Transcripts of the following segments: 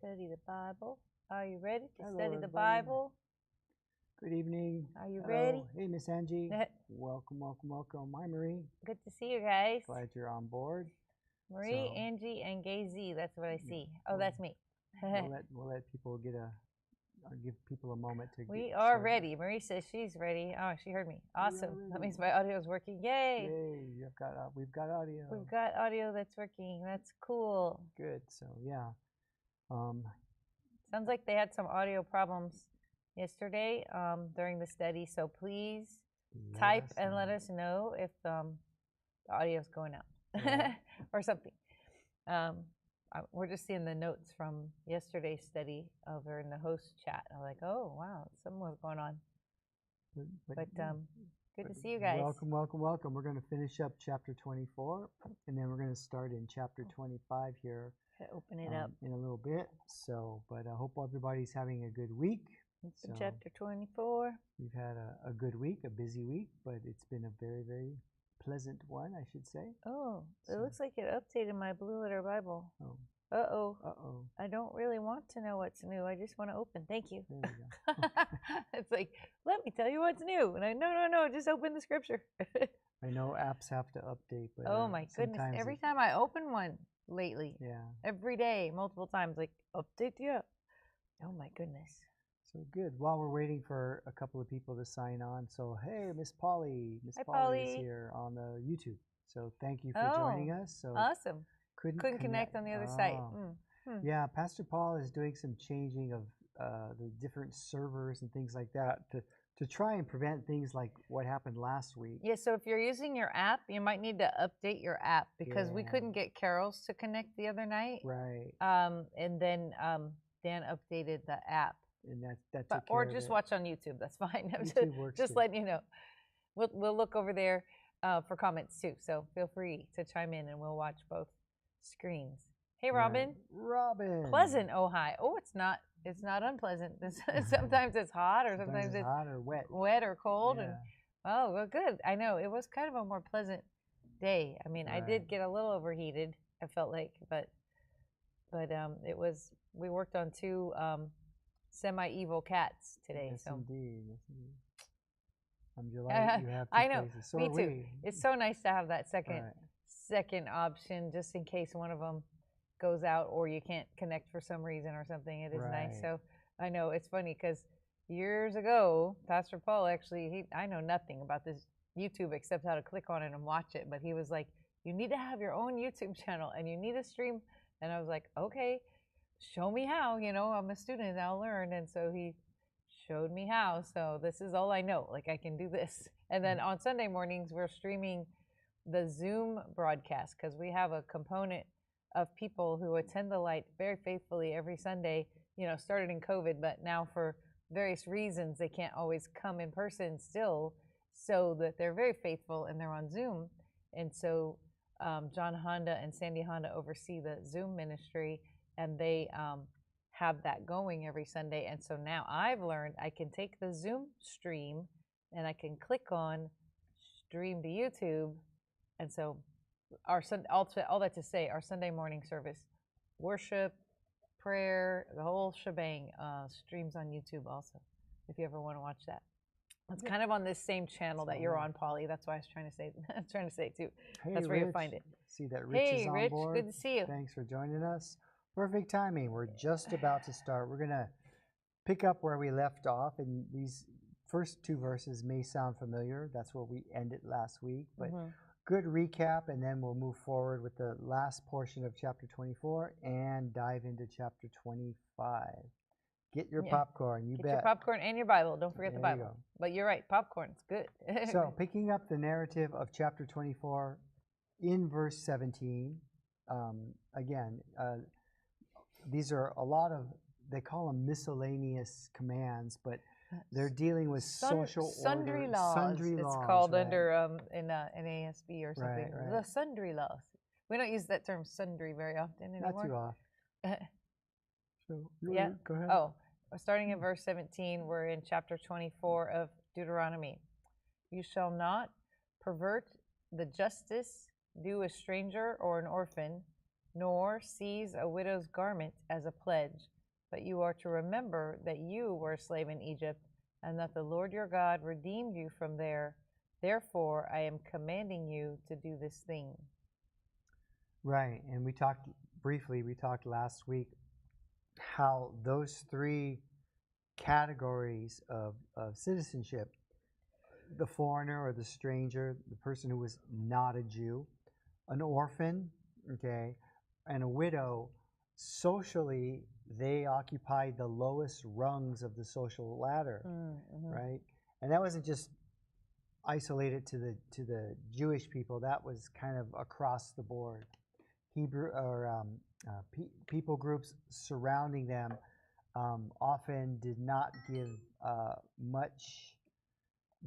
Study the Bible. Are you ready to Hello, study the everybody. Bible? Good evening. Are you Hello. ready? Hey, Miss Angie. Welcome, welcome, welcome. Hi, Marie. Good to see you guys. Glad you're on board. Marie, So- Angie, and Gay Z. That's what I see. Oh, well, that's me. We'll let people give people a moment to. We get are started. ready. Marie says she's ready. Oh, she heard me. Awesome. That ready. means my audio is working. Yay! Yay! We've got audio. We've got audio that's working. That's cool. Good. So yeah. Sounds like they had some audio problems yesterday during the study. So please type and let us know if the audio is going out Yeah. or something. We're just seeing the notes from yesterday's study over in the host chat. I'm like, oh wow, something was going on. But good to see you guys. Welcome, welcome, welcome. We're going to finish up chapter 24, and then we're going to start in chapter 25 here. Open it up in a little bit. So, but I hope everybody's having a good week. So chapter 24. We've had a good week, a busy week, but it's been a very, very pleasant one, I should say. Oh, it So- looks like it updated my Blue Letter Bible. Oh, Uh-oh. uh-oh. I don't really want to know what's new. I just want to open. Thank you. There we go. It's like, let me tell you what's new. And no, just open the scripture. I know apps have to update, but Oh my goodness. sometimes Every time I open one lately, yeah. every day, multiple times, like, update the app. Oh my goodness. So good. While we're waiting for a couple of people to sign on, so hey, Miss Polly. Miss Hi, Polly is Polly. here on the YouTube. So thank you for Oh, joining us. So Awesome. couldn't Connect on the other site. Oh. Yeah, Pastor Paul is doing some changing of the different servers and things like that to try and prevent things like what happened last week. Yeah, so if you're using your app, you might need to update your app because we Yeah. couldn't get Carol's to connect the other night. Right. And then Dan updated the app. And that But, took care or of just it. watch on YouTube. That's fine. YouTube works Just too. letting you know. We'll look over there for comments too. So feel free to chime in and we'll watch both screens. Hey, Robin. Right. Robin. Pleasant Ojai. Oh, it's not unpleasant. Sometimes it's hot or sometimes it's hot or wet. wet or cold. Yeah. And oh, well, good. I know it was kind of a more pleasant day. I mean, I did Right. get a little overheated. I felt like, but it was. We worked on two semi-evil cats today. Yes, So indeed. Yes, indeed. I'm delighted you have two I know. places. So Me are too. we. It's so nice to have that second Right. option, just in case one of them goes out or you can't connect for some reason or something. It is nice. Right. So I know it's funny because years ago, Pastor Paul actually, I know nothing about this YouTube except how to click on it and watch it. But he was like, you need to have your own YouTube channel and you need to stream. And I was like, okay, show me how. You know, I'm a student, I'll learn. And so he showed me how. So this is all I know. Like, I can do this. And then on Sunday mornings, we're streaming the Zoom broadcast because we have a component of people who attend the light very faithfully every Sunday, you know, started in COVID, but now for various reasons, they can't always come in person still, so that they're very faithful and they're on Zoom. And so John Honda and Sandy Honda oversee the Zoom ministry, and they have that going every Sunday. And so now I've learned I can take the Zoom stream and I can click on stream to YouTube. And so all that to say, our Sunday morning service, worship, prayer, the whole shebang streams on YouTube also, if you ever want to watch that. It's kind of on this same channel that you're on, Polly. That's why I was trying to say too. Hey, That's where Rich. you find it. See that Rich is Hey, on Rich, board. good to see you. Thanks for joining us. Perfect timing. We're just about to start. We're going to pick up where we left off, and these first two verses may sound familiar. That's where we ended last week, but good recap, and then we'll move forward with the last portion of chapter 24 and dive into chapter 25. Get your popcorn, you bet. Get your popcorn and your Bible. Don't forget the There you Bible. go. But you're right, popcorn's good. So picking up the narrative of chapter 24 in verse 17, again, these are a lot of, they call them miscellaneous commands, but they're dealing with social sundry order, laws. Sundry it's laws, called right. under in NASB or something. Right. The sundry laws. We don't use that term sundry very often anymore. Not too often. So, Yeah. go ahead. Oh, starting in verse 17, we're in chapter 24 of Deuteronomy. You shall not pervert the justice due a stranger or an orphan, nor seize a widow's garment as a pledge, but you are to remember that you were a slave in Egypt, and that the Lord your God redeemed you from there. Therefore, I am commanding you to do this thing. Right, and we talked last week how those three categories of citizenship, the foreigner or the stranger, the person who was not a Jew, an orphan, okay, and a widow, socially, they occupied the lowest rungs of the social ladder, right? And that wasn't just isolated to the Jewish people. That was kind of across the board. People groups surrounding them often did not give much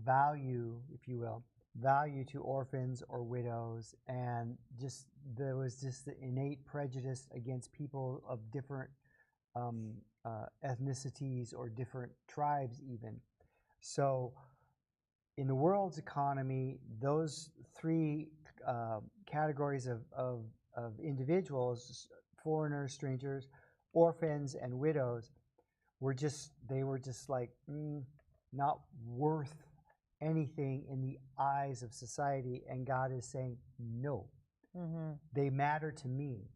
value, if you will, value to orphans or widows, and there was just the innate prejudice against people of different ethnicities or different tribes even. So in the world's economy, those three categories of individuals, foreigners, strangers, orphans, and widows, were just like not worth anything in the eyes of society. And God is saying, no, they matter to me.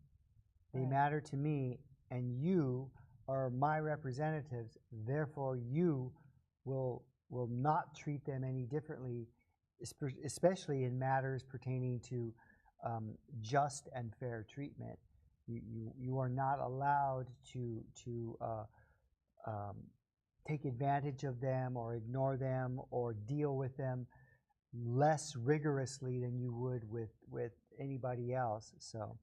They matter to me, and you are my representatives. Therefore, you will not treat them any differently, especially in matters pertaining to just and fair treatment. You are not allowed to take advantage of them or ignore them or deal with them less rigorously than you would with anybody else. So,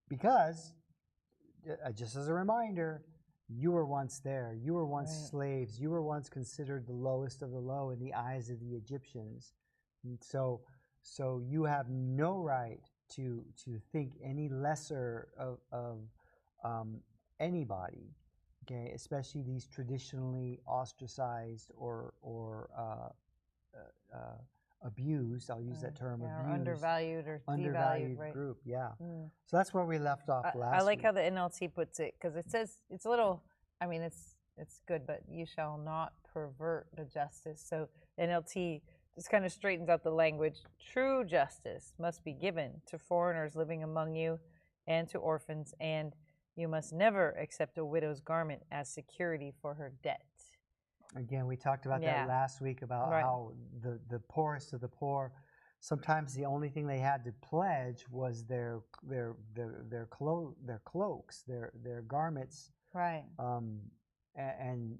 because, just as a reminder, you were once there. You were once slaves. You were once considered the lowest of the low in the eyes of the Egyptians. And so you have no right to think any lesser of anybody, okay? Especially these traditionally ostracized or abused. I'll use that term. Yeah, abused, or undervalued or devalued, right? group. Yeah. So that's where we left off last. I like week. how the NLT puts it, because it says it's a little. I mean, it's good, but you shall not pervert the justice. So NLT just kind of straightens out the language. True justice must be given to foreigners living among you, and to orphans, and you must never accept a widow's garment as security for her debt. Again, we talked about that last week about how the poorest of the poor, sometimes the only thing they had to pledge was their cloaks, their garments. Right. And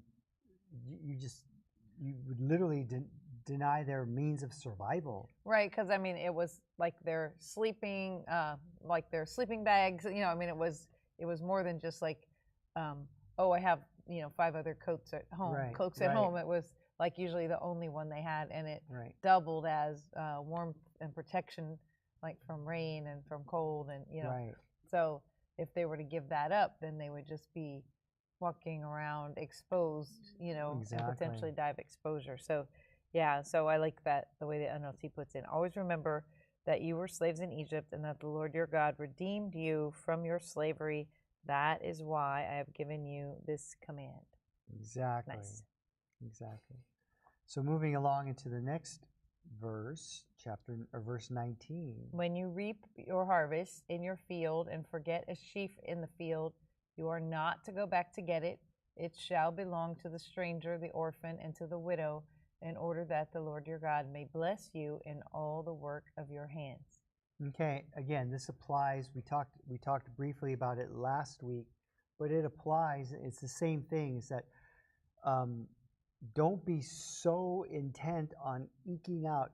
you would literally deny their means of survival. Right, because I mean, it was like their sleeping bags. You know, I mean, it was more than just like, oh, I have 5 other coats at home, cloaks at home. It was like usually the only one they had, and it doubled as warmth and protection, like from rain and from cold, and So if they were to give that up, then they would just be walking around exposed, and potentially die of exposure. So, so I like that, the way the NLT puts it. Always remember that you were slaves in Egypt, and that the Lord your God redeemed you from your slavery. That is why I have given you this command. Exactly. Nice. Exactly. So moving along into the next verse, verse 19. When you reap your harvest in your field and forget a sheaf in the field, you are not to go back to get it. It shall belong to the stranger, the orphan, and to the widow, in order that the Lord your God may bless you in all the work of your hands. Okay, again, this applies. We talked briefly about it last week, but it applies. It's the same thing. Is that don't be so intent on eking out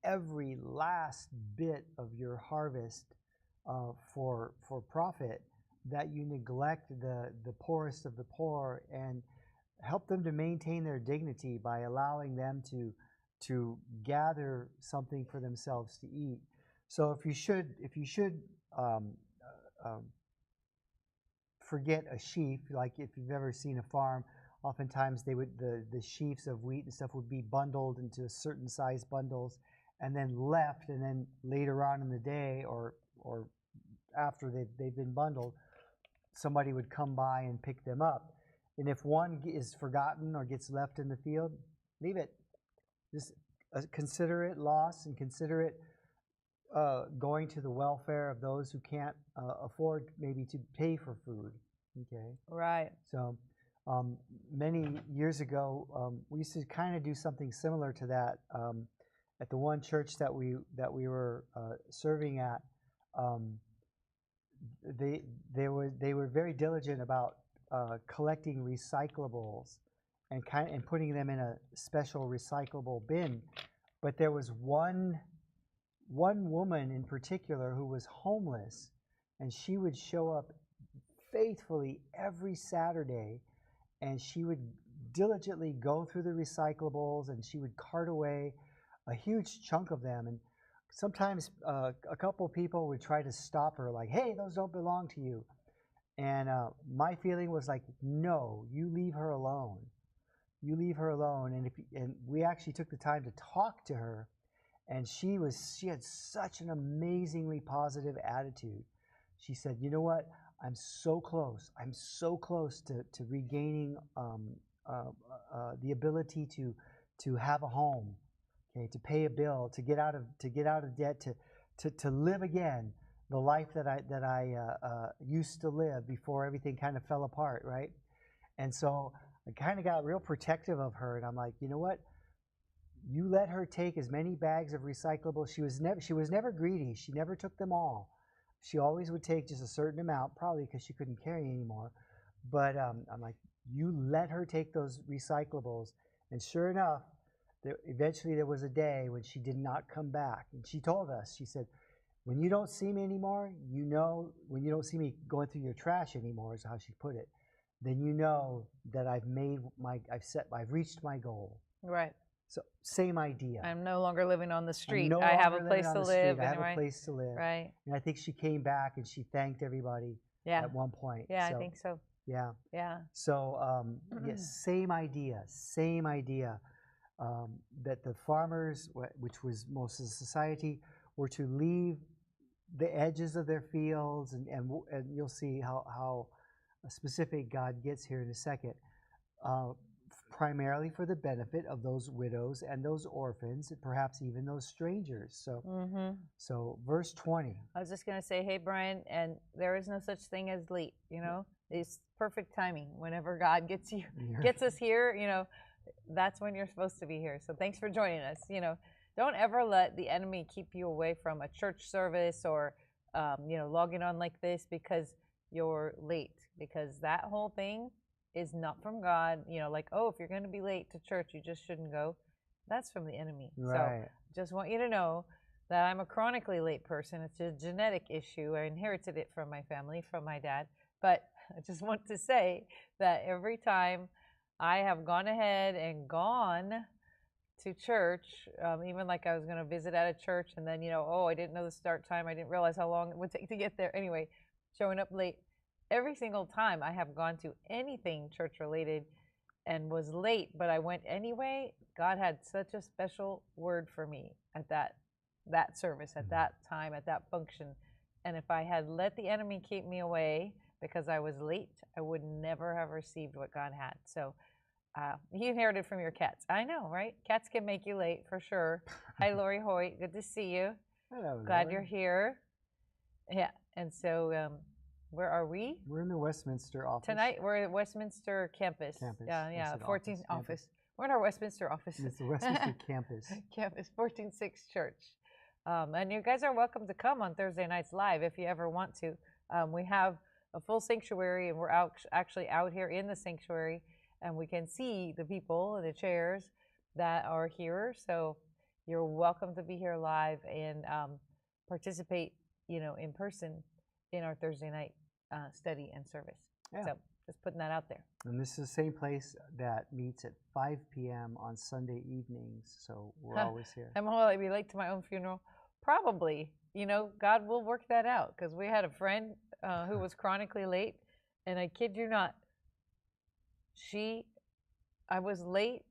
every last bit of your harvest for profit that you neglect the poorest of the poor, and help them to maintain their dignity by allowing them to gather something for themselves to eat. So if you should forget a sheaf, like if you've ever seen a farm, oftentimes the sheaves of wheat and stuff would be bundled into certain size bundles and then left, and then later on in the day or after they've been bundled, somebody would come by and pick them up. And if one is forgotten or gets left in the field, leave it. Just consider it loss and consider it going to the welfare of those who can't afford maybe to pay for food. Okay. Right. So many years ago, we used to kind of do something similar to that at the one church that we were serving at. They were very diligent about collecting recyclables and putting them in a special recyclable bin. But there was one woman in particular who was homeless, and she would show up faithfully every Saturday, and she would diligently go through the recyclables, and she would cart away a huge chunk of them. And sometimes a couple of people would try to stop her, like, hey, those don't belong to you. And my feeling was like, no, you leave her alone. You leave her alone. And we actually took the time to talk to her, and she had such an amazingly positive attitude. She said, you know what? I'm so close. I'm so close to regaining the ability to have a home, okay, to pay a bill, to get out of debt, to live again the life that I used to live before everything kind of fell apart, right? And so I kind of got real protective of her, and I'm like, you know what? You let her take as many bags of recyclables. She was never greedy. She never took them all. She always would take just a certain amount, probably because she couldn't carry anymore. But I'm like, you let her take those recyclables. And sure enough, eventually there was a day when she did not come back. And she told us, she said, when you don't see me anymore, when you don't see me going through your trash anymore, is how she put it, then you know that I've reached my goal. Right. So same idea. I'm no longer living on the street. No I have a longer place living to on the live. street. I have right? a place to live. Right. And I think she came back and she thanked everybody Yeah. at one point. Yeah, So, I think so. yeah. Yeah. So yes, same idea. That the farmers, which was most of the society, were to leave the edges of their fields, and you'll see how specific God gets here in a second. Primarily for the benefit of those widows and those orphans, and perhaps even those strangers. So, so verse 20. I was just going to say, hey, Brian, and there is no such thing as late. It's perfect timing. Whenever God gets us here, that's when you're supposed to be here. So thanks for joining us. Don't ever let the enemy keep you away from a church service or logging on like this because you're late. Because that whole thing is not from God. Like, oh, if you're going to be late to church, you just shouldn't go. That's from the enemy. Right. So just want you to know that I'm a chronically late person. It's a genetic issue. I inherited it from my family, from my dad. But I just want to say that every time I have gone ahead and gone to church, even like I was going to visit at a church, and then, I didn't know the start time. I didn't realize how long it would take to get there. Anyway, showing up late. Every single time I have gone to anything church related and was late, but I went anyway, God had such a special word for me at that service, at that time, at that function. And if I had let the enemy keep me away because I was late, I would never have received what God had. So he inherited from your cats. I know, right? Cats can make you late for sure. Hi, Lori Hoyt. Good to see you. Hello, Glad Lori. you're here. Yeah. And so, where are we? We're in the Westminster office. Tonight, we're at Westminster campus. Yeah, 14th office. We're in our Westminster office. It's the Westminster campus. Campus, 146 Church. And you guys are welcome to come on Thursday nights live if you ever want to. We have a full sanctuary, and we're actually out here in the sanctuary, and we can see the people in the chairs that are here. So you're welcome to be here live and participate, in person in our Thursday night study and service. Yeah. So just putting that out there. And this is the same place that meets at 5 p.m. on Sunday evenings, so we're always here. Will I be late to my own funeral? Probably. God will work that out, because we had a friend who was chronically late, and I kid you not, I was late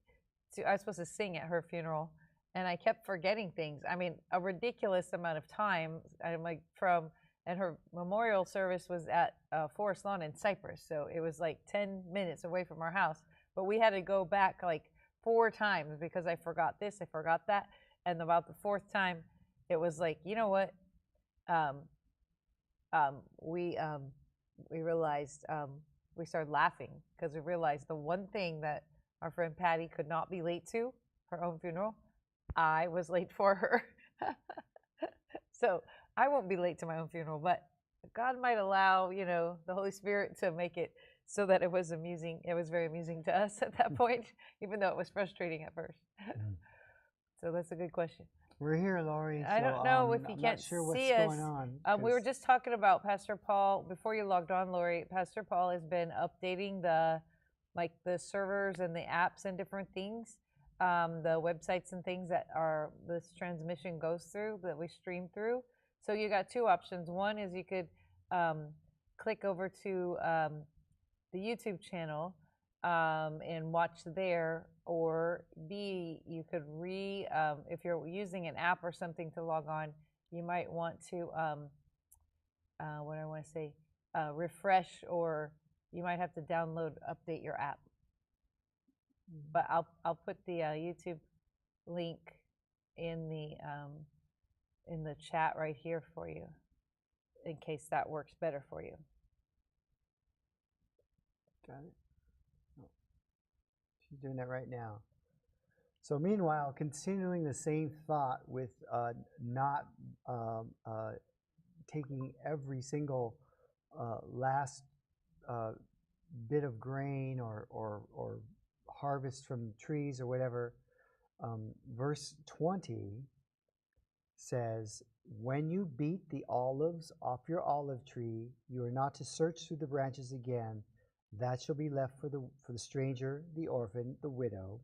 I was supposed to sing at her funeral, and I kept forgetting things. I mean, a ridiculous amount of time. I'm like, and her memorial service was at Forest Lawn in Cyprus, so it was like 10 minutes away from our house. But we had to go back like 4 times because I forgot this, I forgot that, and about the 4th time, it was like, you know what? We realized we started laughing because we realized the one thing that our friend Patty could not be late to, her own funeral, I was late for her. So I won't be late to my own funeral, but God might allow, you know, the Holy Spirit to make it so that it was amusing. It was very amusing to us at that point, even though it was frustrating at first. So that's a good question. We're here, Lori. I don't know if you I'm can't not sure what's see us. going on. We were just talking about Pastor Paul before you logged on, Lori. Pastor Paul has been updating the servers and the apps and different things, the websites and things that this transmission goes through, that we stream through. So you got 2 options. One is you could click over to the YouTube channel and watch there, or B, you could if you're using an app or something to log on, you might want to what I want to say, refresh, or you might have to update your app. But I'll put the YouTube link in the chat right here for you, in case that works better for you. Got it. Oh. She's doing that right now. So meanwhile, continuing the same thought with not taking every single last bit of grain or harvest from trees or whatever, verse 20 says, when you beat the olives off your olive tree, you are not to search through the branches again. That shall be left for the stranger, the orphan, the widow.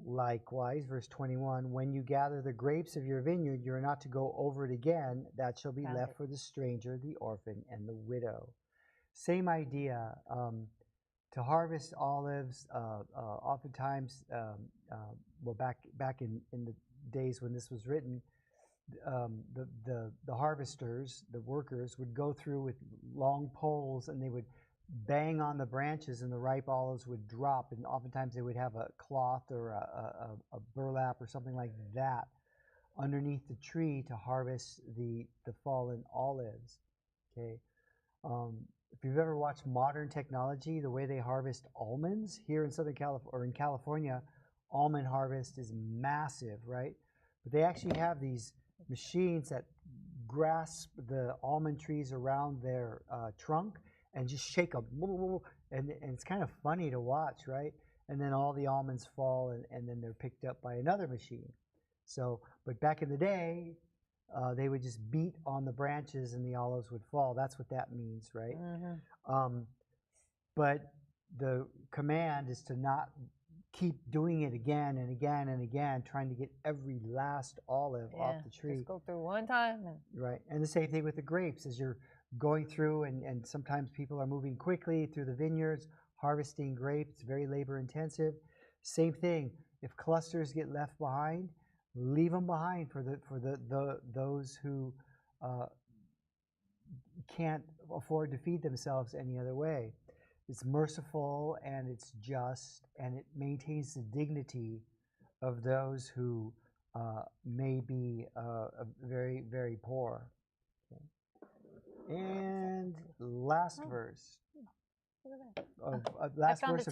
Likewise, verse 21, when you gather the grapes of your vineyard, you are not to go over it again. That shall be left for the stranger, the orphan, and the widow. Same idea. To harvest olives, oftentimes, well, back in the days when this was written, the harvesters, the workers, would go through with long poles, and they would bang on the branches, and the ripe olives would drop. And oftentimes they would have a cloth or a burlap or something like that underneath the tree to harvest the fallen olives. Okay. If you've ever watched modern technology, the way they harvest almonds here in Southern California, or in California, almond harvest is massive, right? But they actually have these machines that grasp the almond trees around their trunk and just shake them, and it's kind of funny to watch, right? And then all the almonds fall, and then they're picked up by another machine. So, but back in the day, they would just beat on the branches and the olives would fall. That's what that means, right? Mm-hmm. But the command is to not keep doing it again and again and again, trying to get every last olive off the tree. Just go through one time. Right. And the same thing with the grapes. As you're going through, and sometimes people are moving quickly through the vineyards, harvesting grapes, very labor intensive. Same thing. If clusters get left behind, leave them behind for those who can't afford to feed themselves any other way. It's merciful, and it's just, and it maintains the dignity of those who may be very, very poor. Okay. And last verse of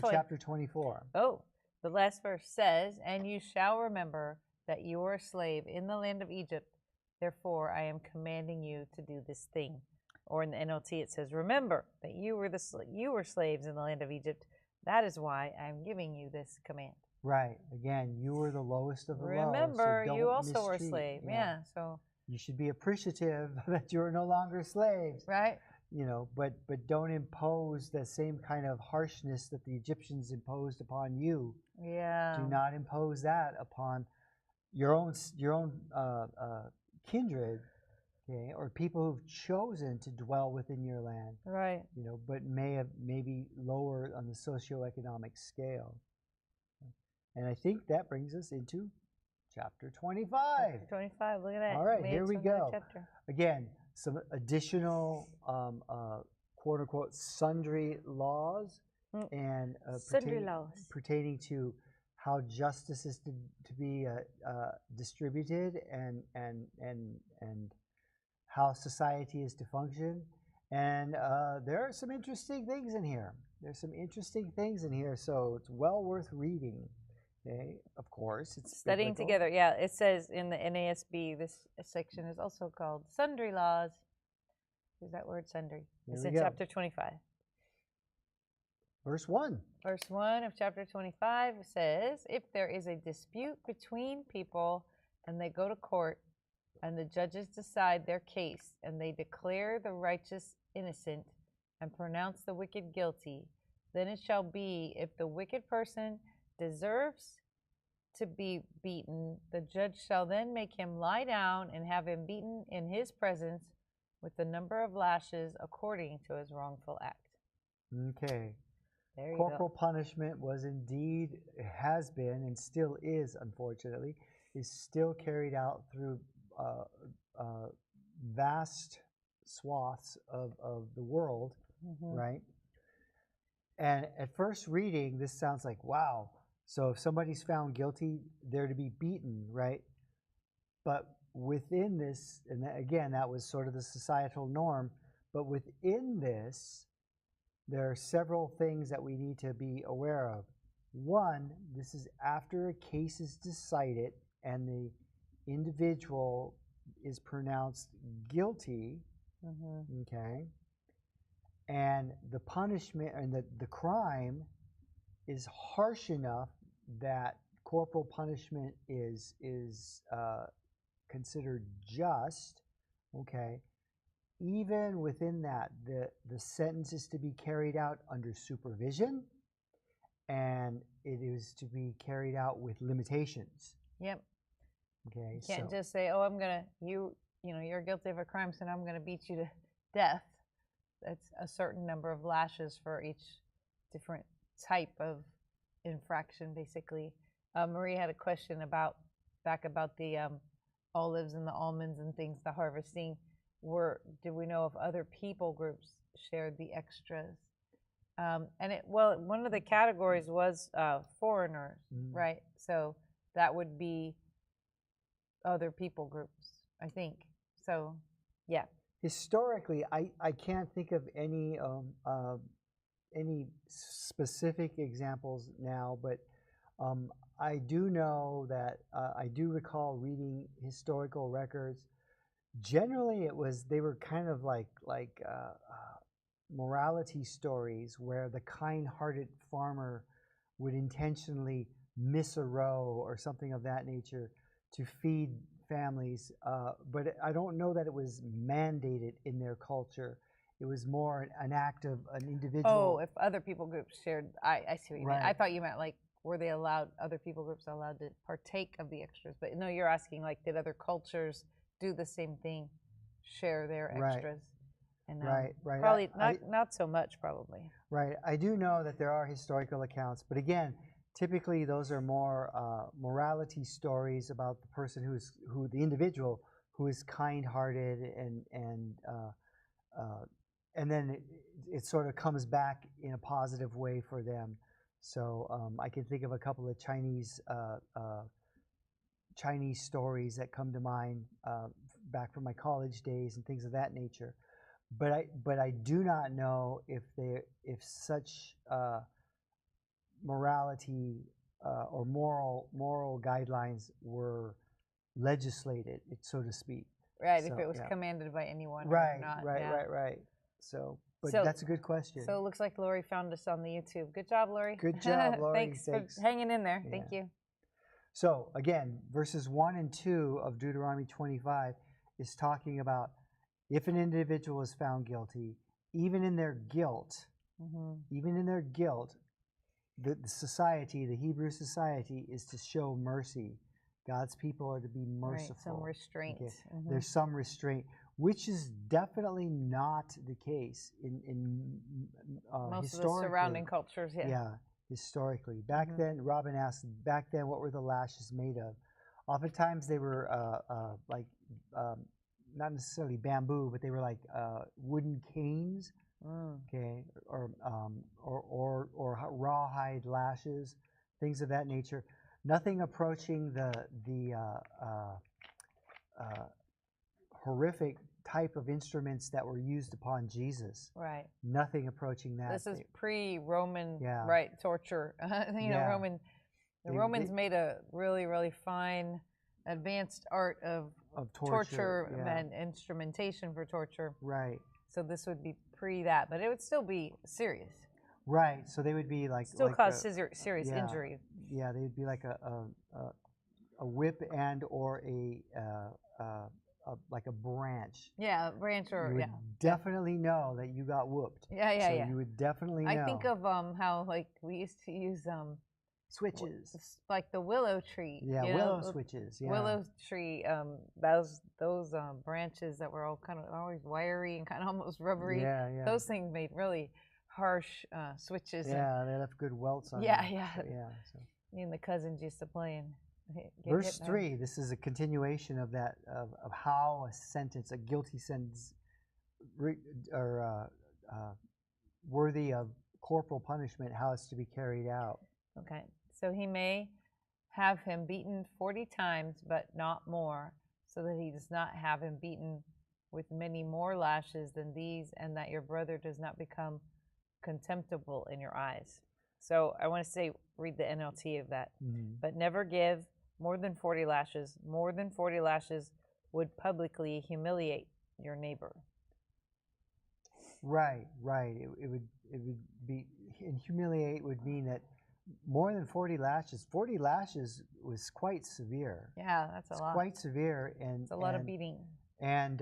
chapter 24. Oh, the last verse says, "And you shall remember that you were a slave in the land of Egypt. Therefore, I am commanding you to do this thing." Or in the NLT, it says, "Remember that you were slaves in the land of Egypt. That is why I am giving you this command." Right. Again, you were the lowest of the low. Remember, so you also were a slave. Yeah. So you should be appreciative that you are no longer slaves. Right. You know, but don't impose the same kind of harshness that the Egyptians imposed upon you. Yeah. Do not impose that upon your own kindred, okay, or people who've chosen to dwell within your land. Right. You know, but maybe lower on the socioeconomic scale. And I think that brings us into chapter 25. Chapter 25, look at that. All right, here we go. Chapter. Again, some additional quote unquote sundry laws and Sundry laws. pertaining to how justice is to be distributed and how society is to function. And there are some interesting things in here. There's some interesting things in here, so it's well worth reading. Okay, of course, it's Studying biblical. together. Yeah, it says in the NASB, this section is also called Sundry Laws. Use that word, sundry. It's in chapter 25. Verse 1. Verse 1 of chapter 25 says, if there is a dispute between people and they go to court and the judges decide their case and they declare the righteous innocent and pronounce the wicked guilty, then it shall be, if the wicked person deserves to be beaten, the judge shall then make him lie down and have him beaten in his presence with the number of lashes according to his wrongful act. Okay. There you Corporal go. punishment was indeed, has been, and still is, unfortunately, is still carried out through vast swaths of the world, right? And at first reading, this sounds like, wow, so if somebody's found guilty, they're to be beaten, right? But within this, and again, that was sort of the societal norm, but within this, there are several things that we need to be aware of. One, this is after a case is decided and the individual is pronounced guilty, okay, and the punishment and the crime is harsh enough that corporal punishment is considered just, okay. Even within that, the sentence is to be carried out under supervision, and it is to be carried out with limitations. Yep. Okay. You can't just say, "Oh, you're guilty of a crime, so now I'm gonna beat you to death." That's a certain number of lashes for each different type of infraction, basically. Marie had a question about the olives and the almonds and things, the harvesting. Did we know if other people groups shared the extras? One of the categories was foreigners, right? So that would be other people groups, I think. So, yeah. Historically, I can't think of any specific examples now, but I do know that I do recall reading historical records. Generally, they were kind of like morality stories where the kind-hearted farmer would intentionally miss a row or something of that nature to feed families. But I don't know that it was mandated in their culture. It was more an act of an individual. Oh, if other people groups shared, I see what you mean. I thought you meant like, were they allowed, other people groups allowed to partake of the extras? But no, you're asking like, did other cultures do the same thing, share their extras? And right. Probably not so much, probably. Right. I do know that there are historical accounts, but again, typically those are more morality stories about the person the individual who is kind-hearted and then it sort of comes back in a positive way for them. So I can think of a couple of Chinese stories that come to mind back from my college days and things of that nature. But I do not know if such morality or moral guidelines were legislated, so to speak. Right. So, if it was commanded by anyone. Right. Or not. Right. So that's a good question. So it looks like Lori found us on the YouTube. Good job, Lori. Good job, Lori. Thanks for hanging in there. Yeah. Thank you. So again, verses 1 and 2 of Deuteronomy 25 is talking about if an individual is found guilty, even in their guilt, the society, the Hebrew society, is to show mercy. God's people are to be merciful. Right, some restraint. Okay. There's some restraint, which is definitely not the case in most of the surrounding cultures. Yeah, historically. Back then, Robin asked, back then, what were the lashes made of? Oftentimes they were not necessarily bamboo, but they were like wooden canes, Mm. okay, or rawhide lashes, things of that nature. Nothing approaching the horrific type of instruments that were used upon Jesus. Right. Nothing approaching that. This is pre-Roman, Yeah. right? Torture. You know, Yeah. The Romans made a really, really fine, advanced art of torture yeah. and instrumentation for torture. Right. So this would be pre that, but it would still be serious. Right. So they would be like Still cause serious yeah, injury. Yeah, they would be like a whip and or like a branch. Yeah, a branch or You would definitely know that you got whooped. Yeah, yeah, so yeah. You would definitely know. I think of how like we used to use switches, like the willow tree. Yeah, willow switches. Yeah. Willow tree. Those branches that were all kind of always wiry and kind of almost rubbery. Yeah, yeah. Those things made really harsh switches. Yeah, they left good welts on yeah, them. Yeah, yeah. So. Me and the cousins used to play and Verse 3, this is a continuation of that, of how a sentence, a guilty sentence, worthy of corporal punishment, how it's to be carried out. Okay, so he may have him beaten 40 times, but not more, so that he does not have him beaten with many more lashes than these, and that your brother does not become contemptible in your eyes. So I want to say, read the NLT of that. Mm-hmm. But never give more than 40 lashes. More than 40 lashes would publicly humiliate your neighbor. Right. It would be, and humiliate would mean that more than 40 lashes. 40 lashes was quite severe. Yeah, that's a lot. Quite severe, and it's a lot of beating. And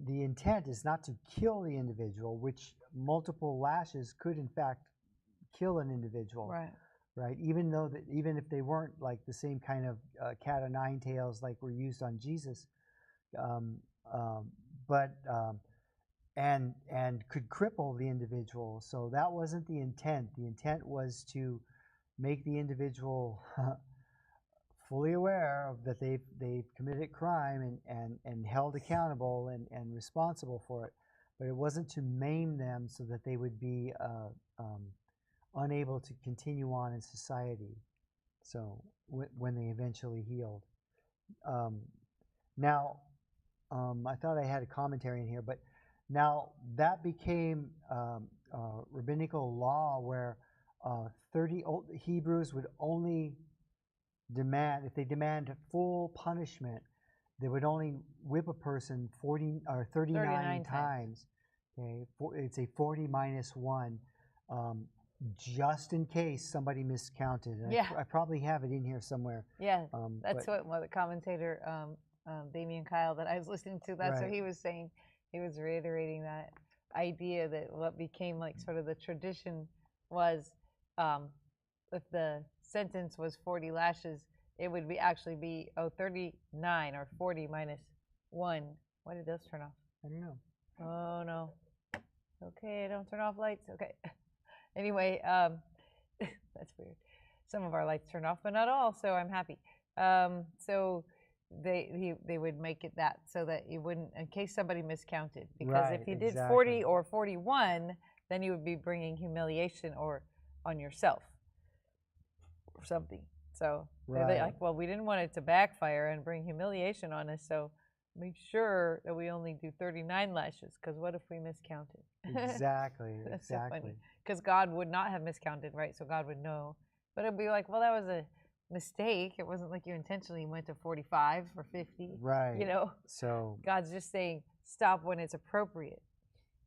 the intent is not to kill the individual, which multiple lashes could in fact kill an individual. Right. Right. Even if they weren't like the same kind of cat o' nine tails like were used on Jesus, and could cripple the individual. So that wasn't the intent. The intent was to make the individual fully aware of that they've committed crime and held accountable and responsible for it. But it wasn't to maim them so that they would be unable to continue on in society. So when they eventually healed. Now, I thought I had a commentary in here, but now that became rabbinical law where 30 Hebrews would only demand, if they demand full punishment, they would only whip a person 40 or 39 times. Okay, it's a 40 minus 1. Just in case somebody miscounted. And I probably have it in here somewhere. Yeah, that's what the commentator, Damian Kyle, that I was listening to, that's what he was saying. He was reiterating that idea that what became like sort of the tradition was if the sentence was 40 lashes, it would actually be 39 or 40 minus 1. Why did those turn off? I don't know. Oh, no. Okay, don't turn off lights. Okay. Anyway, that's weird. Some of our lights turned off, but not all, so I'm happy. So they would make it that so that you wouldn't, in case somebody miscounted. Because if you did 40 or 41, then you would be bringing humiliation or on yourself or something. So they're like, well, we didn't want it to backfire and bring humiliation on us, so make sure that we only do 39 lashes, because what if we miscounted? Exactly. That's so funny. Because God would not have miscounted, right? So God would know. But it'd be like, well, that was a mistake. It wasn't like you intentionally went to 45 or 50. Right. You know? So God's just saying, stop when it's appropriate.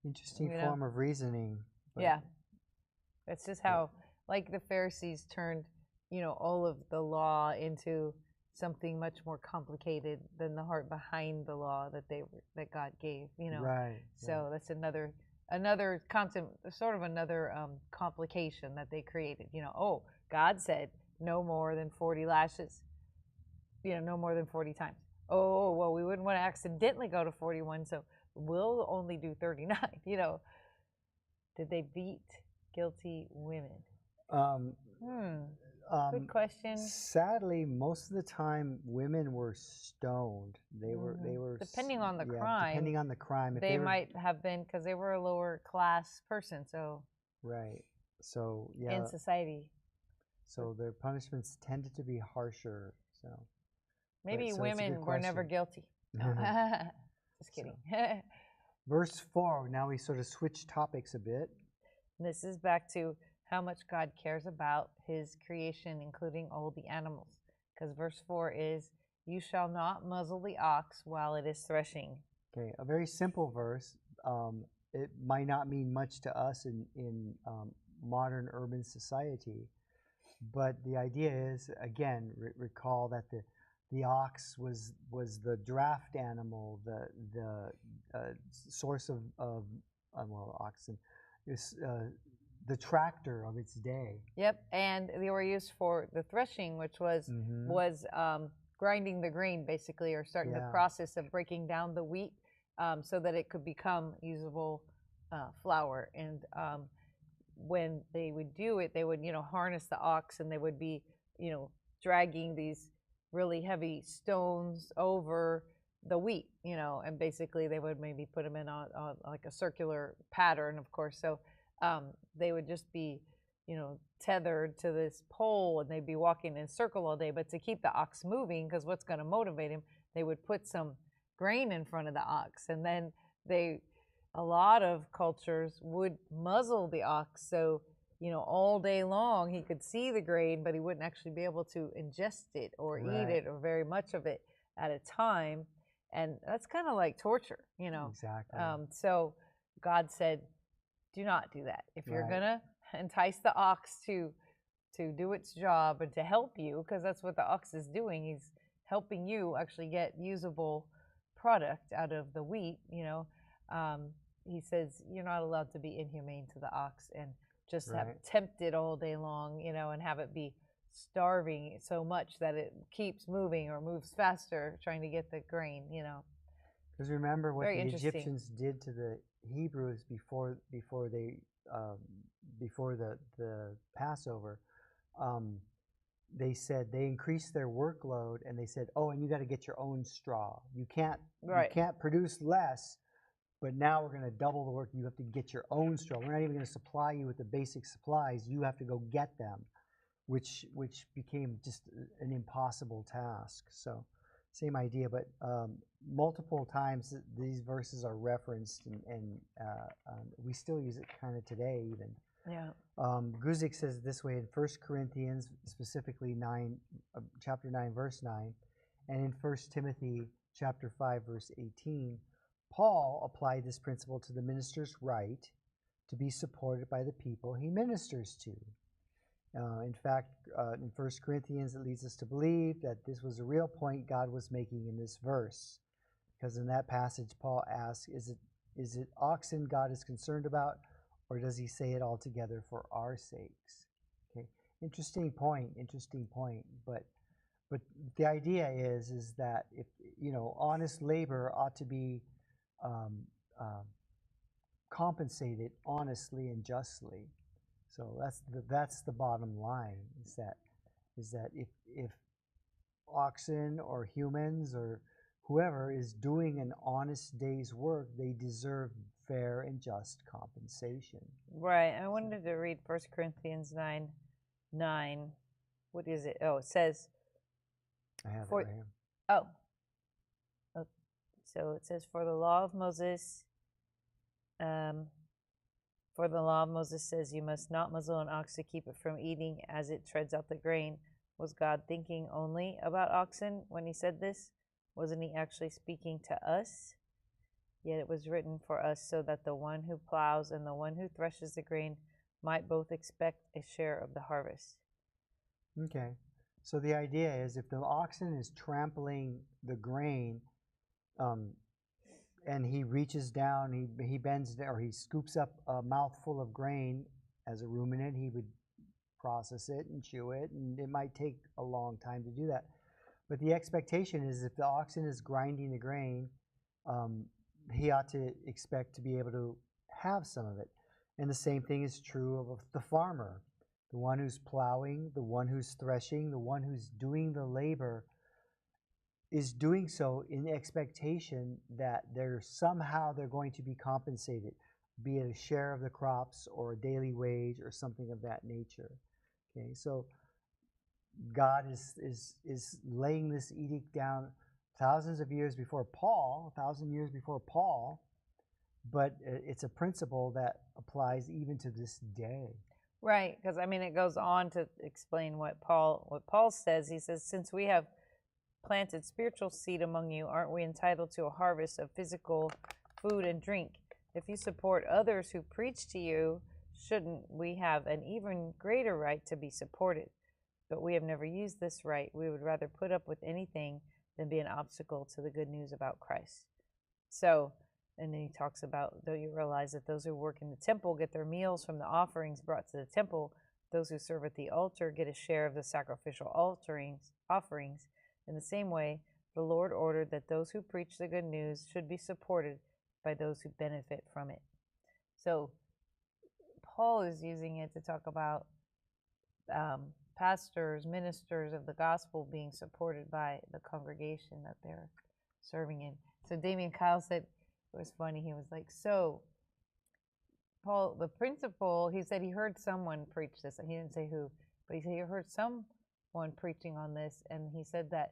Interesting form of reasoning. Yeah. That's just how, like the Pharisees turned, all of the law into something much more complicated than the heart behind the law that God gave, Right. So that's another concept, sort of another complication that they created. God said no more than 40 lashes, no more than 40 times. Oh, well, we wouldn't want to accidentally go to 41, so we'll only do 39. Did they beat guilty women? Good question. Sadly, most of the time, women were stoned. They were Depending on the yeah, crime. depending on the crime. If They were, might have been, because they were a lower class person, so right. So in yeah, society. so their punishments tended to be harsher. So Maybe so it's a good women were never question. guilty. No. Just kidding. Verse 4, now we sort of switch topics a bit. This is back to how much God cares about his creation, including all the animals. Because verse 4 is, you shall not muzzle the ox while it is threshing. Okay, a very simple verse. It might not mean much to us in modern urban society, but the idea is, again, recall that the ox was the draft animal, the source of well, oxen is the tractor of its day. Yep, and they were used for the threshing, which was grinding the grain basically, or starting the process of breaking down the wheat so that it could become usable flour. And when they would do it, they would harness the ox, and they would be dragging these really heavy stones over the wheat, and basically they would maybe put them in on like a circular pattern, of course. So they would just be, tethered to this pole, and they'd be walking in a circle all day. But to keep the ox moving, because what's going to motivate him, they would put some grain in front of the ox, and then a lot of cultures would muzzle the ox, so all day long he could see the grain, but he wouldn't actually be able to ingest it or eat it, or very much of it at a time. And that's kind of like torture, Exactly. So God said, do not do that. If you're gonna entice the ox to do its job and to help you, because that's what the ox is doing, he's helping you actually get usable product out of the wheat. He says you're not allowed to be inhumane to the ox and just have tempt it all day long, and have it be starving so much that it keeps moving or moves faster trying to get the grain. Because remember what Very the interesting. Egyptians did to the Hebrews before the Passover. They said they increased their workload, and they said, "Oh, and you got to get your own straw. You can't produce less, but now we're going to double the work. You have to get your own straw. We're not even going to supply you with the basic supplies. You have to go get them," which became just an impossible task. So same idea, but multiple times these verses are referenced, and we still use it kind of today even. Yeah. Guzik says it this way in 1 Corinthians, specifically chapter 9, verse 9, and in 1 Timothy chapter 5, verse 18, Paul applied this principle to the minister's right to be supported by the people he ministers to. In fact, in 1 Corinthians, it leads us to believe that this was a real point God was making in this verse, because in that passage, Paul asks, is it oxen God is concerned about, or does he say it altogether for our sakes? Okay, interesting point. But the idea is that if honest labor ought to be compensated honestly and justly. So that's the bottom line. Is that if oxen or humans or whoever is doing an honest day's work, they deserve fair and just compensation. Right. I wanted to read 1 Corinthians 9:9. What is it? Oh, it says. I have it right here. Oh. So it says, for the law of Moses says you must not muzzle an ox to keep it from eating as it treads out the grain. Was God thinking only about oxen when he said this? Wasn't he actually speaking to us? Yet it was written for us so that the one who plows and the one who threshes the grain might both expect a share of the harvest. Okay. So the idea is if the oxen is trampling the grain, and he reaches down, he bends down, or he scoops up a mouthful of grain as a ruminant, he would process it and chew it, and it might take a long time to do that. But the expectation is if the oxen is grinding the grain, he ought to expect to be able to have some of it. And the same thing is true of the farmer. The one who's plowing, the one who's threshing, the one who's doing the labor is doing so in expectation that they're going to be compensated, be it a share of the crops or a daily wage or something of that nature. Okay, so God is laying this edict down thousands of years before Paul, 1,000 years before Paul, but it's a principle that applies even to this day. Right, because I mean it goes on to explain what Paul says. He says, since we have planted spiritual seed among you, aren't we entitled to a harvest of physical food and drink? If you support others who preach to you, shouldn't we have an even greater right to be supported? But we have never used this right. We would rather put up with anything than be an obstacle to the good news about Christ. So, and then he talks about, don't you realize that those who work in the temple get their meals from the offerings brought to the temple? Those who serve at the altar get a share of the sacrificial offerings. In the same way, the Lord ordered that those who preach the good news should be supported by those who benefit from it. So Paul is using it to talk about pastors, ministers of the gospel being supported by the congregation that they're serving in. So Damien Kyle said, it was funny, he was like, so Paul, the principle, he said he heard someone preach this, and he didn't say who, but he said he heard someone preaching on this, and he said that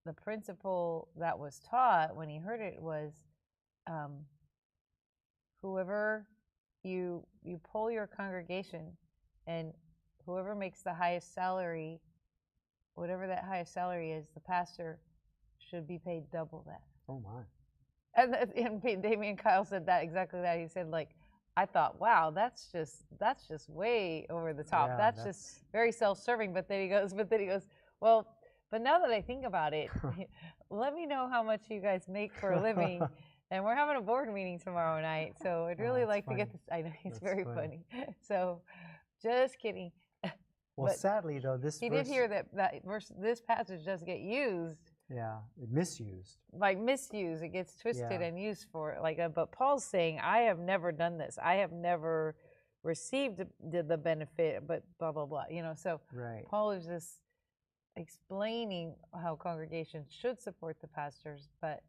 the principle that was taught when he heard it was whoever you poll your congregation, and whoever makes the highest salary, whatever that highest salary is, the pastor should be paid double that. Oh my. And Damien Kyle said that exactly that. He said, like, I thought, wow, that's just way over the top. Yeah, that's just very self-serving. But then he goes, well, but now that I think about it, let me know how much you guys make for a living. And we're having a board meeting tomorrow night, so I'd really like to get this. I know it's very funny. So, just kidding. Well, but sadly though, this he verse, did hear that verse. This passage does get used. Yeah, misused. Like misused, it gets twisted Yeah. and used for but Paul's saying, I have never done this. I have never received the benefit, but blah blah blah. So Right. Paul is just explaining how congregations should support the pastors, but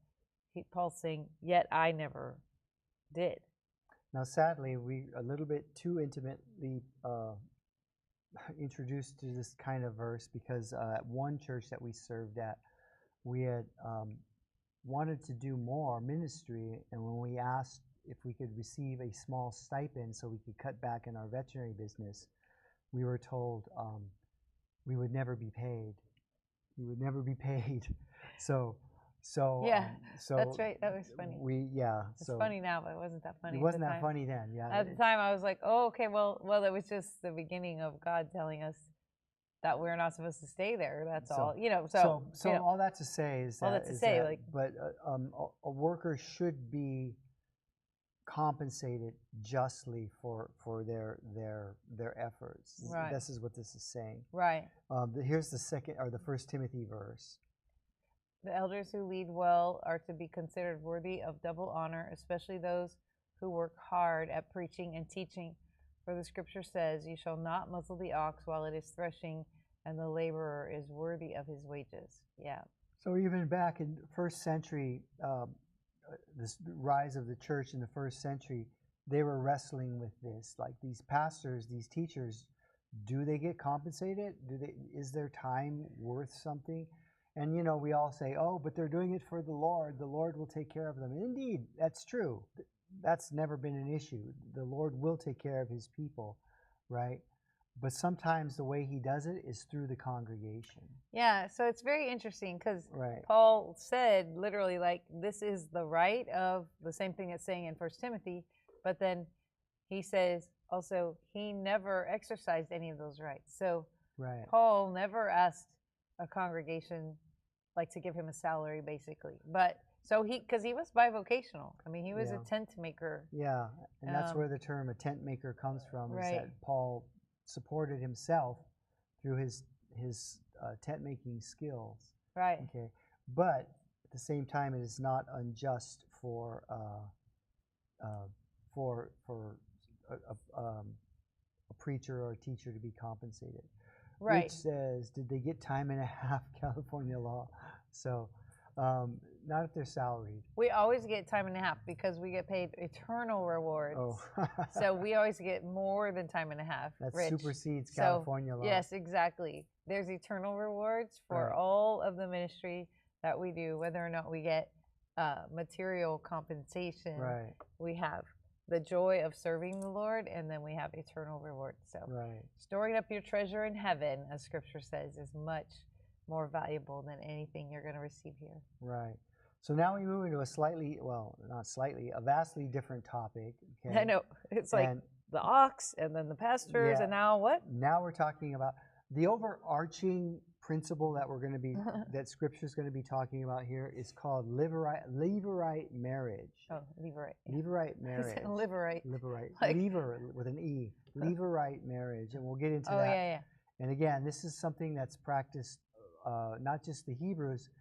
Paul's saying, yet I never did. Now, sadly, we a little bit too intimately introduced to this kind of verse because at one church that we served at, we had wanted to do more ministry, and when we asked if we could receive a small stipend so we could cut back in our veterinary business, we were told we would never be paid. We would never be paid. So yeah, that's right. That was funny. It's funny now, but it wasn't that funny. It wasn't that funny then. Yeah. At the time, I was like, oh, okay, well, it was just the beginning of God telling us that we're not supposed to stay there. That's all. So all that to say is that, but a worker should be compensated justly for their efforts. Right. This is what this is saying. Right. Here's the 1 Timothy verse. The elders who lead well are to be considered worthy of double honor, especially those who work hard at preaching and teaching. For the scripture says, you shall not muzzle the ox while it is threshing, and the laborer is worthy of his wages. Yeah. So even back in the first century, this rise of the church in the first century, they were wrestling with this. Like these pastors, these teachers, do they get compensated? Is their time worth something? And we all say, oh, but they're doing it for the Lord. The Lord will take care of them. And indeed, that's true. That's never been an issue. The Lord will take care of his people, right? But sometimes the way he does it is through the congregation. Yeah, so it's very interesting because right. Paul said literally this is the right of the same thing it's saying in 1 Timothy, but then he says also he never exercised any of those rights. So right. Paul never asked a congregation to give him a salary basically, but so because he was bivocational. I mean, he was a tent maker. Yeah, and that's where the term a tent maker comes from. Right. Is that Paul supported himself through his tent making skills. Right. Okay, but at the same time, it is not unjust for a preacher or teacher to be compensated. Right. Rich says, did they get time and a half California law? So not if they're salaried. We always get time and a half because we get paid eternal rewards. Oh. So we always get more than time and a half. That Rich. supersedes California law. Yes, exactly. There's eternal rewards for Right. all of the ministry that we do, whether or not we get material compensation. Right. We have the joy of serving the Lord, and then we have eternal rewards. So Right. storing up your treasure in heaven, as Scripture says, is much more valuable than anything you're going to receive here. Right. So now we move into a slightly, well, not slightly, a vastly different topic. Okay? I know. It's like the ox and then the pastors, and now what? Now we're talking about the overarching principle that we're going to be, that Scripture is going to be talking about here is called Levirate marriage. Oh, Levirate. Levirate marriage. Levirate. Levirate. Like, Lever with an E. Levirate marriage. And we'll get into that. Oh, yeah, yeah. And again, this is something that's practiced not just the Hebrews,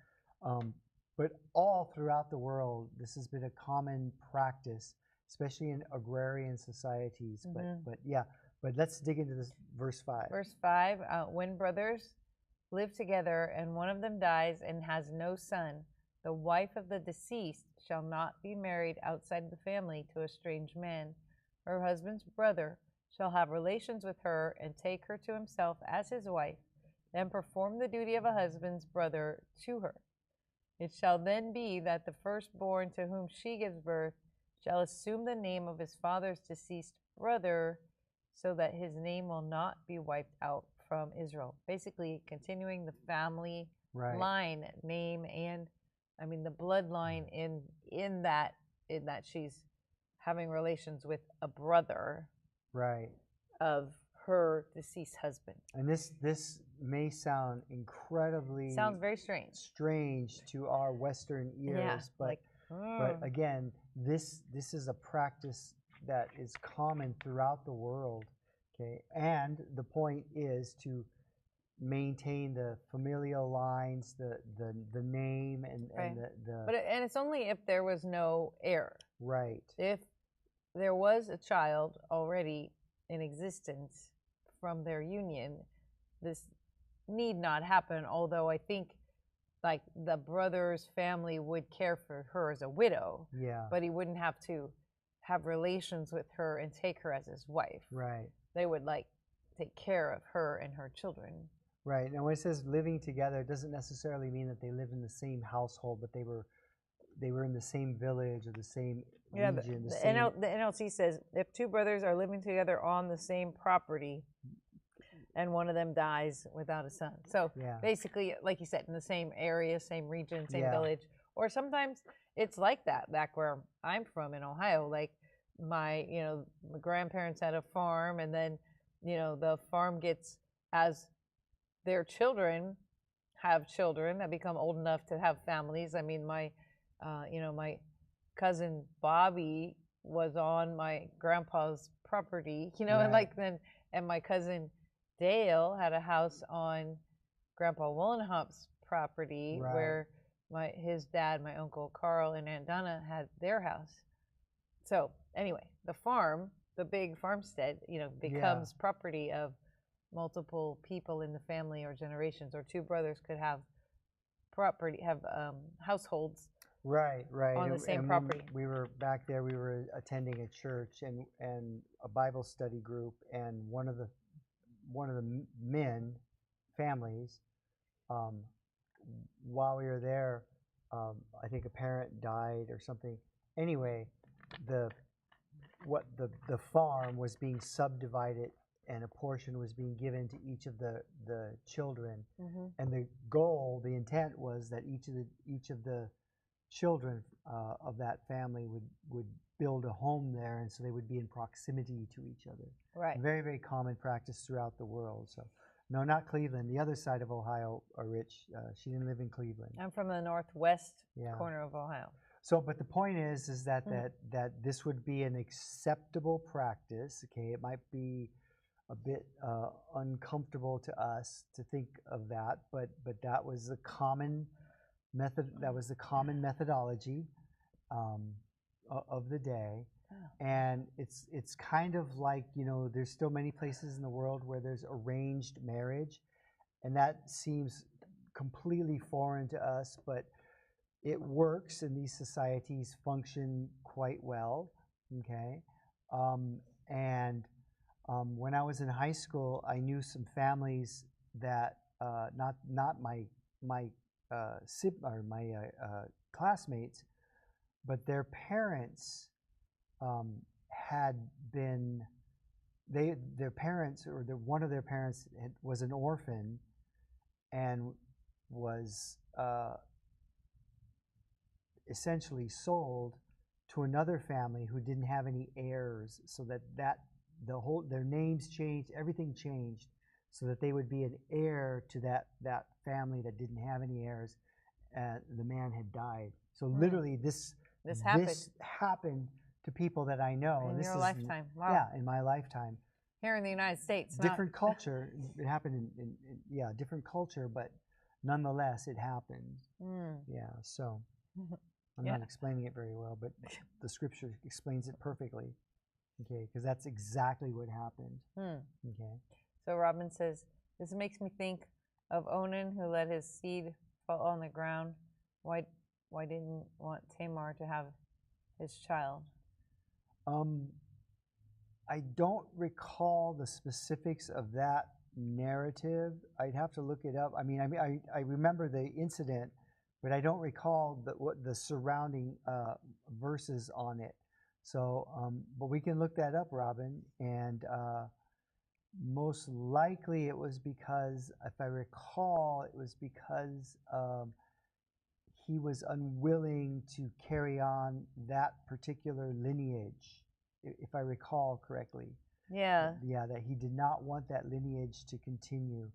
but all throughout the world. This has been a common practice, especially in agrarian societies. But let's dig into this verse 5. Verse 5, when brothers live together and one of them dies and has no son, the wife of the deceased shall not be married outside the family to a strange man. Her husband's brother shall have relations with her and take her to himself as his wife, then perform the duty of a husband's brother to her. It shall then be that the firstborn to whom she gives birth shall assume the name of his father's deceased brother, so that his name will not be wiped out from Israel. Basically, continuing the family line name, and I mean the bloodline in that she's having relations with a brother of her deceased husband. And this may sound incredibly very strange to our Western ears, but again, this is a practice that is common throughout the world. Okay, and the point is to maintain the familial lines, the name, and the. But it's only if there was no heir. Right. If there was a child already in existence from their union, this need not happen. Although I think, like, the brother's family would care for her as a widow. Yeah. But he wouldn't have to have relations with her and take her as his wife. Right. They would take care of her and her children. Right. And when it says living together, it doesn't necessarily mean that they lived in the same household, but they were in the same village or the same region. The NLT says if two brothers are living together on the same property and one of them dies without a son. So basically, like you said, in the same area, same region, same village. Or sometimes it's like that back where I'm from in Ohio. Like my grandparents had a farm, and then, the farm gets, as their children have children that become old enough to have families. I mean, my cousin Bobby was on my grandpa's property, and my cousin Dale had a house on Grandpa Wollenhop's property where his dad, my Uncle Carl, and Aunt Donna had their house. So anyway, the farm, the big farmstead, becomes property of multiple people in the family or generations, or two brothers could have households on the same property. We were back there, we were attending a church and a Bible study group, and one of the men families, while we were there, I think a parent died or something. Anyway, the farm was being subdivided, and a portion was being given to each of the children. And the goal, the intent was that each of the children of that family would build a home there, and so they would be in proximity to each other. Right. Very, very common practice throughout the world. So, no, not Cleveland. The other side of Ohio, Rich. She didn't live in Cleveland. I'm from the northwest corner of Ohio. So, but the point is that that this would be an acceptable practice. Okay, it might be a bit uncomfortable to us to think of that, but that was the common method. That was the common methodology of the day. Oh. And it's kind of like, there's still many places in the world where there's arranged marriage, and that seems completely foreign to us, but it works, and these societies function quite well. Okay, and when I was in high school, I knew some families that not my classmates, but their parents had been their parents, or one of their parents was an orphan and was essentially sold to another family who didn't have any heirs, so that their names changed, everything changed, so that they would be an heir to that family that didn't have any heirs. The man had died. So literally this happened to people that I know. In your lifetime. Wow. Yeah, in my lifetime. Here in the United States. Different culture. It happened in different culture, but nonetheless it happened. Yeah, so I'm not explaining it very well, but the scripture explains it perfectly. Okay, because that's exactly what happened. Okay. So Robin says, this makes me think of Onan, who let his seed fall on the ground. Why didn't want Tamar to have his child? I don't recall the specifics of that narrative. I'd have to look it up. I remember the incident, but I don't recall the surrounding verses on it. So, but we can look that up, Robin, and most likely it was because, if I recall, it was because he was unwilling to carry on that particular lineage, if I recall correctly. Yeah. Yeah, that he did not want that lineage to continue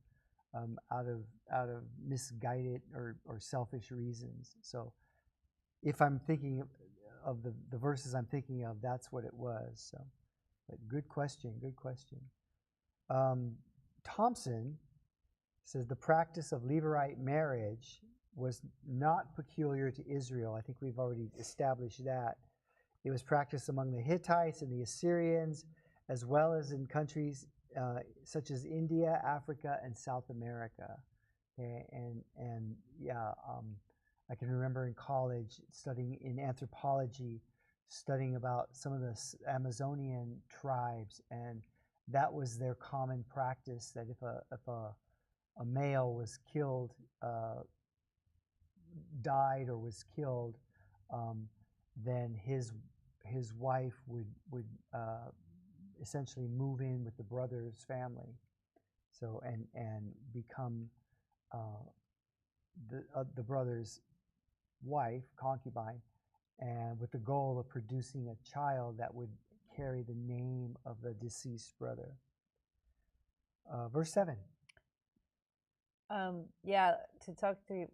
out of misguided or selfish reasons. So if I'm thinking of the verses I'm thinking of, that's what it was. So, but good question. Thompson says the practice of Levirate marriage was not peculiar to Israel. I think we've already established that. It was practiced among the Hittites and the Assyrians, as well as in countries such as India, Africa, and South America. Okay, and I can remember in college studying in anthropology, studying about some of the Amazonian tribes, and that was their common practice, that if a male was killed, died or was killed, then his wife would essentially move in with the brother's family, so and become the brother's wife, concubine, and with the goal of producing a child that would carry the name of the deceased brother. Verse 7. To talk to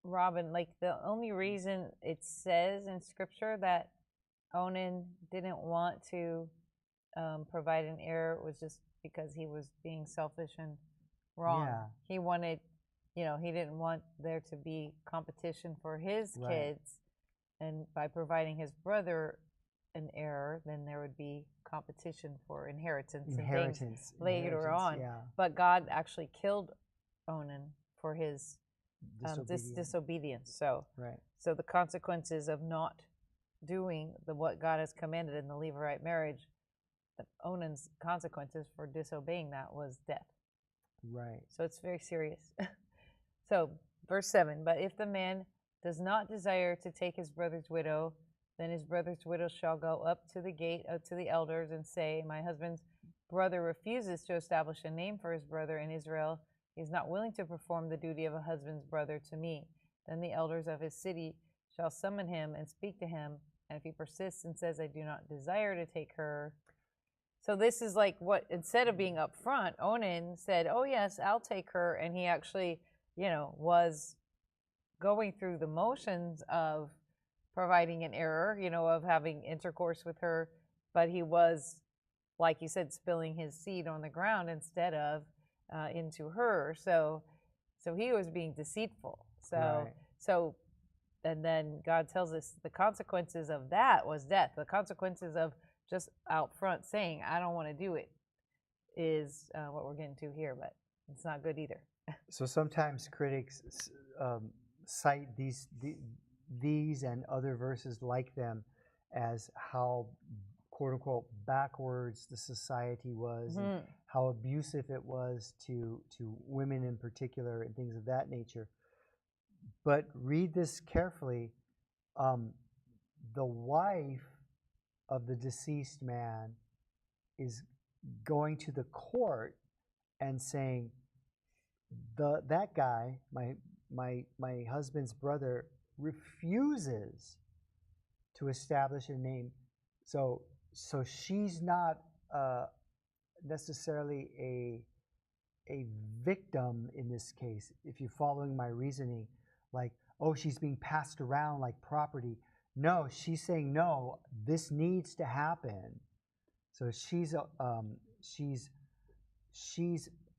Robin, like the only reason it says in scripture that Onan didn't want to provide an heir was just because he was being selfish and wrong. Yeah. He wanted, he didn't want there to be competition for his kids, and by providing his brother an heir, then there would be competition for inheritance and things later on. Yeah. But God actually killed Onan for his disobedience. So the consequences of not doing what God has commanded in the Levirate marriage, Onan's consequences for disobeying that was death. Right. So it's very serious. So verse 7, but if the man does not desire to take his brother's widow, then his brother's widow shall go up to the gate to the elders and say, my husband's brother refuses to establish a name for his brother in Israel. He is not willing to perform the duty of a husband's brother to me. Then the elders of his city shall summon him and speak to him. And if he persists and says, I do not desire to take her. So this is like what, instead of being upfront, Onan said, oh yes, I'll take her. And he actually, was going through the motions of providing an heir, of having intercourse with her. But he was, like you said, spilling his seed on the ground instead of into her. So he was being deceitful. So and then God tells us the consequences of that was death. The consequences of just out front saying, I don't want to do it, is what we're getting to here, but it's not good either. So sometimes critics cite these and other verses like them as how, quote unquote, backwards the society was, and how abusive it was to women in particular, and things of that nature. But read this carefully. The wife of the deceased man is going to the court and saying, that guy, my husband's brother, refuses to establish a name. So she's not necessarily a victim in this case, if you're following my reasoning. Like, oh, she's being passed around like property. No, she's saying, no, this needs to happen. So she's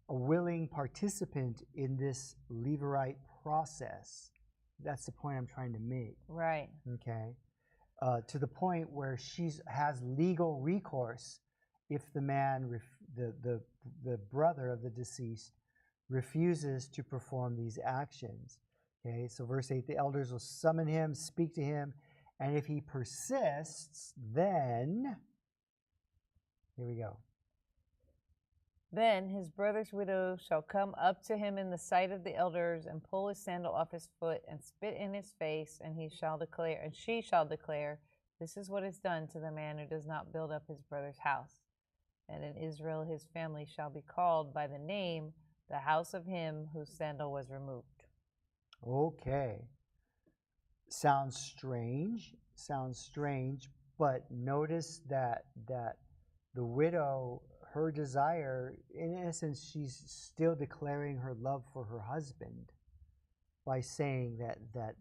a willing participant in this Levirate process. That's the point I'm trying to make. Right. Okay. To the point where she has legal recourse if the man, the brother of the deceased, refuses to perform these actions. Okay. So verse 8, the elders will summon him, speak to him, and if he persists, then, here we go. Then his brother's widow shall come up to him in the sight of the elders and pull his sandal off his foot and spit in his face, and she shall declare, this is what is done to the man who does not build up his brother's house. And in Israel his family shall be called by the name, the house of him whose sandal was removed. Okay. Sounds strange, but notice that the widow, her desire, in essence, she's still declaring her love for her husband by saying that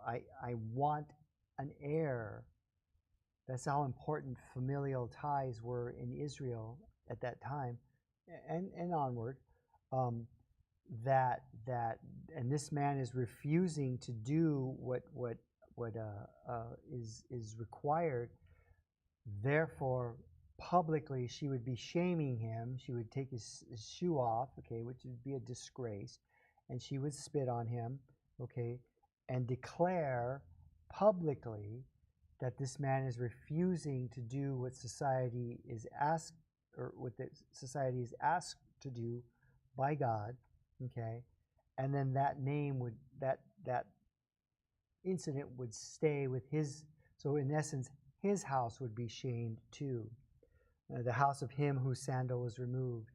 I want an heir. That's how important familial ties were in Israel at that time, and onward. And this man is refusing to do what is required. Therefore, publicly, she would be shaming him. She would take his shoe off, okay, which would be a disgrace, and she would spit on him, okay, and declare publicly that this man is refusing to do what society is asked, or what the society is asked to do by God, okay, and then that name would, that incident would stay with his. So in essence, his house would be shamed too. The house of him whose sandal was removed,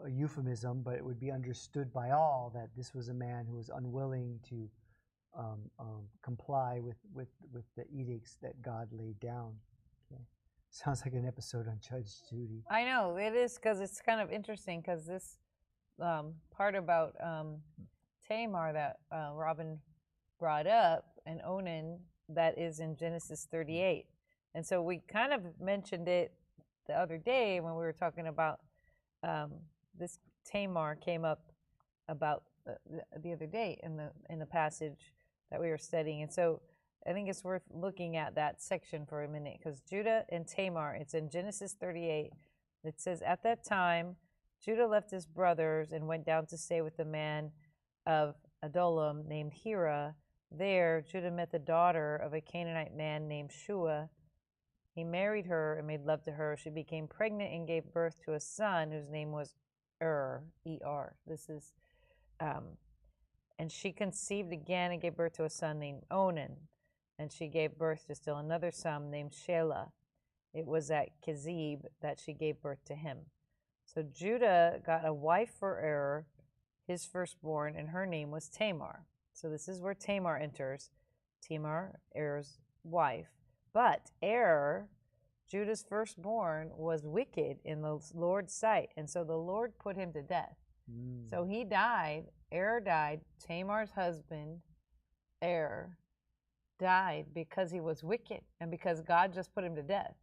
a euphemism, but it would be understood by all that this was a man who was unwilling to comply with the edicts that God laid down. Okay. Sounds like an episode on Judge Judy. I know, it is, because it's kind of interesting, because this part about Tamar that Robin brought up, and Onan, that is in Genesis 38. And so we kind of mentioned it the other day when we were talking about this. Tamar came up about the other day in the passage that we were studying. And so I think it's worth looking at that section for a minute, because Judah and Tamar, it's in Genesis 38. It says, at that time, Judah left his brothers and went down to stay with a man of Adullam named Hira. There, Judah met the daughter of a Canaanite man named Shua. He married her and made love to her. She became pregnant and gave birth to a son whose name was E-R. This is, and she conceived again and gave birth to a son named Onan. And she gave birth to still another son named Shelah. It was at Kezib that she gave birth to him. So Judah got a wife for his firstborn, and her name was Tamar. So this is where Tamar enters. Tamar, Er's wife. But Judah's firstborn, was wicked in the Lord's sight, and so the Lord put him to death. So he died, died, Tamar's husband, died because he was wicked, and because God just put him to death.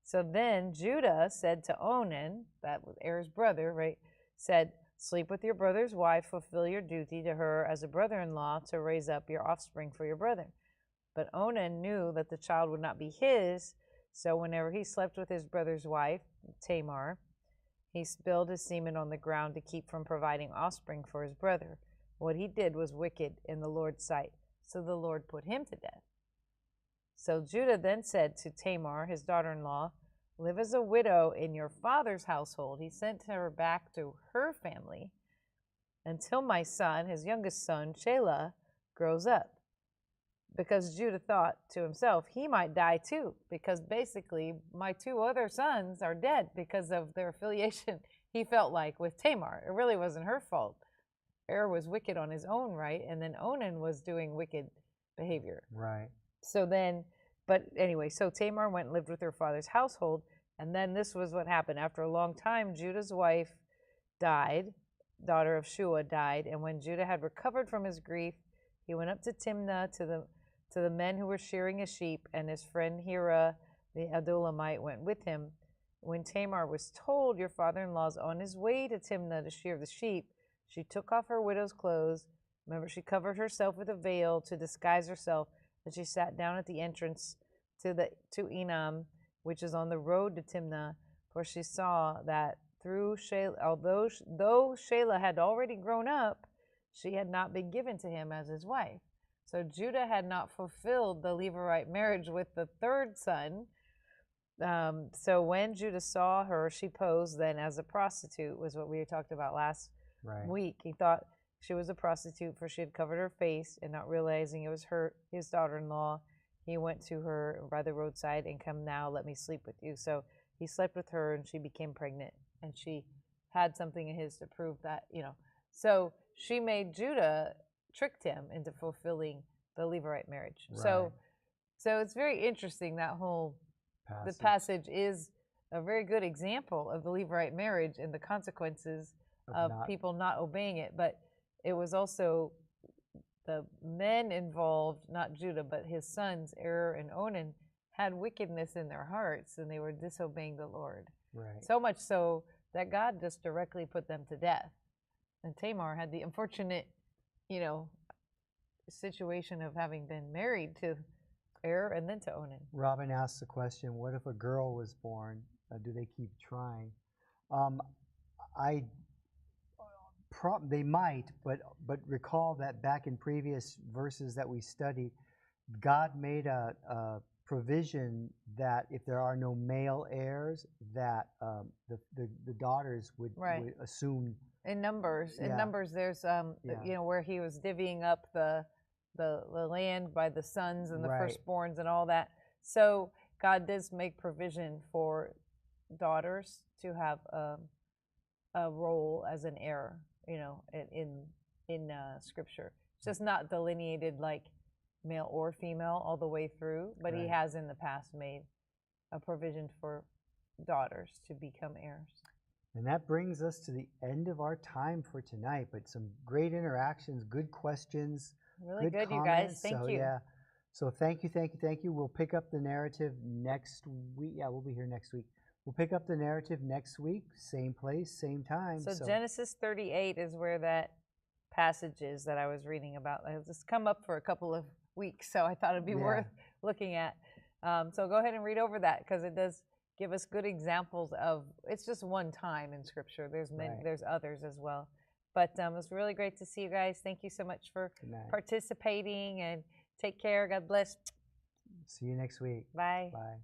So then Judah said to Onan, that was Er's brother, right, said, sleep with your brother's wife, fulfill your duty to her as a brother-in-law to raise up your offspring for your brother. But Onan knew that the child would not be his, so whenever he slept with his brother's wife, Tamar, he spilled his semen on the ground to keep from providing offspring for his brother. What he did was wicked in the Lord's sight, so the Lord put him to death. So Judah then said to Tamar, his daughter-in-law, live as a widow in your father's household. He sent her back to her family until my son, his youngest son, Shelah, grows up. Because Judah thought to himself, he might die too, because basically my two other sons are dead because of their affiliation, he felt like, with Tamar. It really wasn't her fault. Was wicked on his own right, and then Onan was doing wicked behavior. Right. So then, but anyway, so Tamar went and lived with her father's household, and then this was what happened. After a long time, Judah's wife died, daughter of Shua died, and when Judah had recovered from his grief, he went up to Timnah to the men who were shearing his sheep, and his friend Hira, the Adullamite, went with him. When Tamar was told, your father-in-law's on his way to Timnah to shear the sheep, she took off her widow's clothes. Remember, she covered herself with a veil to disguise herself, and she sat down at the entrance to Enam, which is on the road to Timnah, for she saw that though Shelah had already grown up, she had not been given to him as his wife. So Judah had not fulfilled the Levirate marriage with the third son. So when Judah saw her, she posed then as a prostitute, was what we had talked about last week. He thought she was a prostitute, for she had covered her face, and not realizing it was his daughter-in-law, he went to her by the roadside and come now, let me sleep with you. So he slept with her, and she became pregnant, and she had something in his to prove that, So she made Judah, tricked him into fulfilling the Levirate marriage. So it's very interesting, that whole the passage is a very good example of the Levirate marriage and the consequences of people not obeying it. But it was also the men involved, not Judah, but his sons, and Onan, had wickedness in their hearts, and they were disobeying the Lord. Right. So much so that God just directly put them to death. And Tamar had the unfortunate, situation of having been married to and then to Onan. Robin asked the question, what if a girl was born? Do they keep trying? They might, but recall that back in previous verses that we studied, God made a provision that if there are no male heirs, that the daughters would assume. In Numbers, there's where he was divvying up the land by the sons and the firstborns and all that. So God does make provision for daughters to have a role as an heir, in Scripture. It's just not delineated like male or female all the way through, but he has in the past made a provision for daughters to become heirs. And that brings us to the end of our time for tonight, but some great interactions, good questions. Really good, you guys. Thank you. Yeah. So thank you. We'll pick up the narrative next week. Yeah, we'll be here next week. We'll pick up the narrative next week, same place, same time. So Genesis 38 is where that passage is that I was reading about. It's just come up for a couple of weeks, so I thought it'd be worth looking at. So go ahead and read over that, because it does give us good examples of, it's just one time in Scripture. There's there's others as well. But it was really great to see you guys. Thank you so much for participating, and take care. God bless. See you next week. Bye. Bye.